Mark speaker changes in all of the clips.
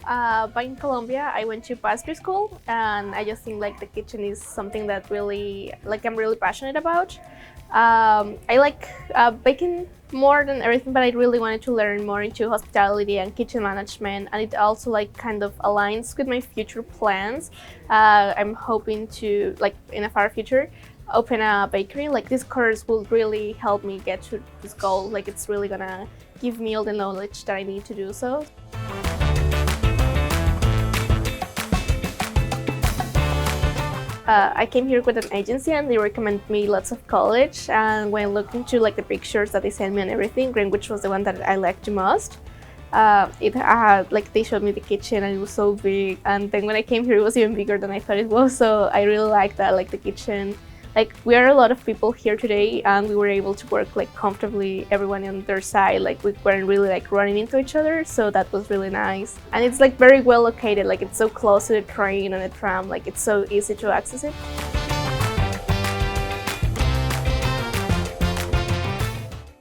Speaker 1: But in Colombia, I went to pastry school, and I just think like the kitchen is something that really like I'm really passionate about. I like baking more than everything, but I really wanted to learn more into hospitality and kitchen management, and it also like kind of aligns with my future plans. I'm hoping to like in a far future open a bakery. Like this course will really help me get to this goal. Like it's really gonna give me all the knowledge that I need to do so. I came here with an agency and they recommended me lots of college, and when I looked into like the pictures that they sent me and everything, Greenwich was the one that I liked the most. It had like they showed me the kitchen and it was so big, and then when I came here it was even bigger than I thought it was, so I really liked that, like the kitchen. Like we are a lot of people here today and we were able to work like comfortably, everyone on their side, like we weren't really like running into each other, so that was really nice. And it's like very well located, like it's so close to the train and the tram, like it's so easy to access it.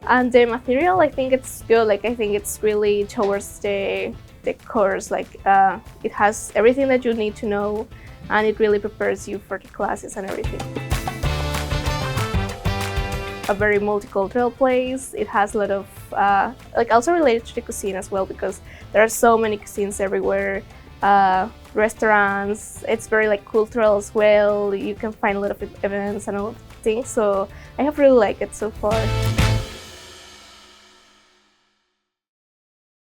Speaker 1: And the material, I think it's good, like I think it's really towards the course, like it has everything that you need to know and it really prepares you for the classes and everything. A very multicultural place. It has a lot of like also related to the cuisine as well, because there are so many cuisines everywhere, restaurants. It's very like cultural as well. You can find a lot of events and all things, so I have really liked it so far.